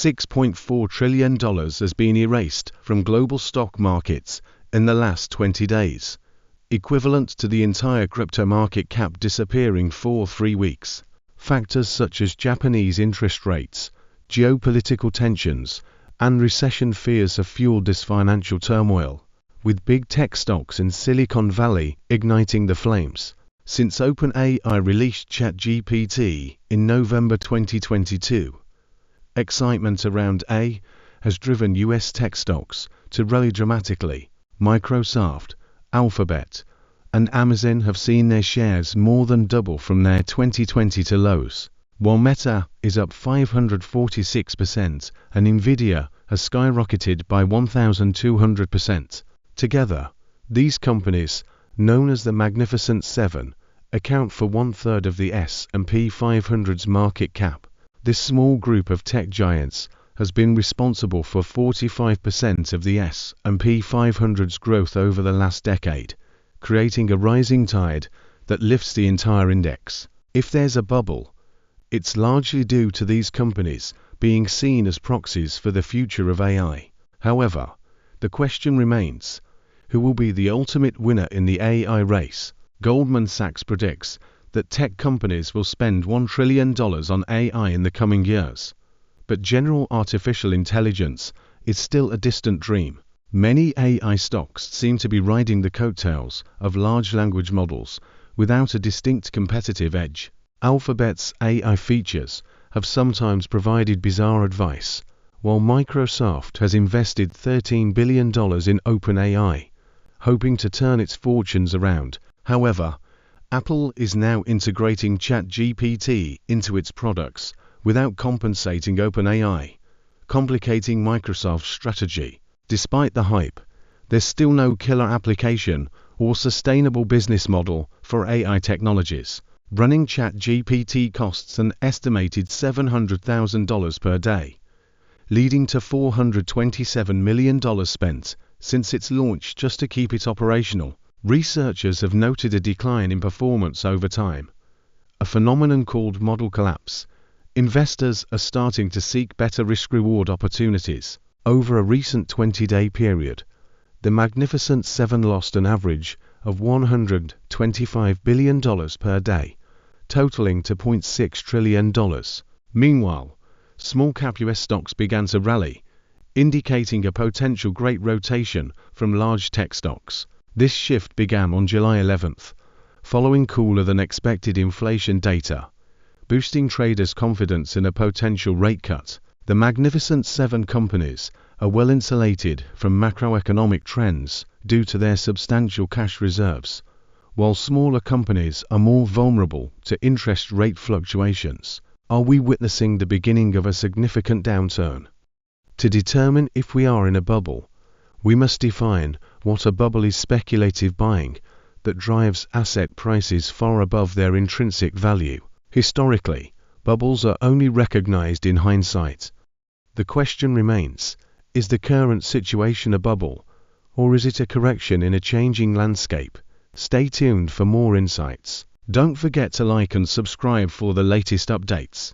$6.4 trillion has been erased from global stock markets in the last 20 days, equivalent to the entire crypto market cap disappearing for 3 weeks. Factors such as Japanese interest rates, geopolitical tensions, and recession fears have fueled this financial turmoil, with big tech stocks in Silicon Valley igniting the flames. Since OpenAI released ChatGPT in November 2022, excitement around AI has driven US tech stocks to rally dramatically. Microsoft, Alphabet, and Amazon have seen their shares more than double from their 2022 lows, while Meta is up 546% and Nvidia has skyrocketed by 1,200%. Together, these companies, known as the Magnificent Seven, account for 1/3 of the S&P 500's market cap. This small group of tech giants has been responsible for 45% of the S&P 500's growth over the last decade, creating a rising tide that lifts the entire index. If there's a bubble, it's largely due to these companies being seen as proxies for the future of AI. However, the question remains, who will be the ultimate winner in the AI race? Goldman Sachs predicts that tech companies will spend $1 trillion on AI in the coming years. But general artificial intelligence is still a distant dream. Many AI stocks seem to be riding the coattails of large language models without a distinct competitive edge. Alphabet's AI features have sometimes provided bizarre advice, while Microsoft has invested $13 billion in OpenAI, hoping to turn its fortunes around. However, Apple is now integrating ChatGPT into its products without compensating OpenAI, complicating Microsoft's strategy. Despite the hype, there's still no killer application or sustainable business model for AI technologies. Running ChatGPT costs an estimated $700,000 per day, leading to $427 million spent since its launch just to keep it operational. Researchers have noted a decline in performance over time, a phenomenon called model collapse. Investors are starting to seek better risk-reward opportunities. Over a recent 20-day period, the Magnificent Seven lost an average of $125 billion per day, totaling to $0.6 trillion. Meanwhile, small-cap US stocks began to rally, indicating a potential great rotation from large tech stocks. This shift began on July 11th, following cooler-than-expected inflation data, boosting traders' confidence in a potential rate cut. The Magnificent Seven companies are well insulated from macroeconomic trends due to their substantial cash reserves, while smaller companies are more vulnerable to interest rate fluctuations. Are we witnessing the beginning of a significant downturn? To determine if we are in a bubble, we must define what a bubble is. Speculative buying that drives asset prices far above their intrinsic value. Historically, bubbles are only recognized in hindsight. The question remains, is the current situation a bubble, or is it a correction in a changing landscape? Stay tuned for more insights. Don't forget to like and subscribe for the latest updates.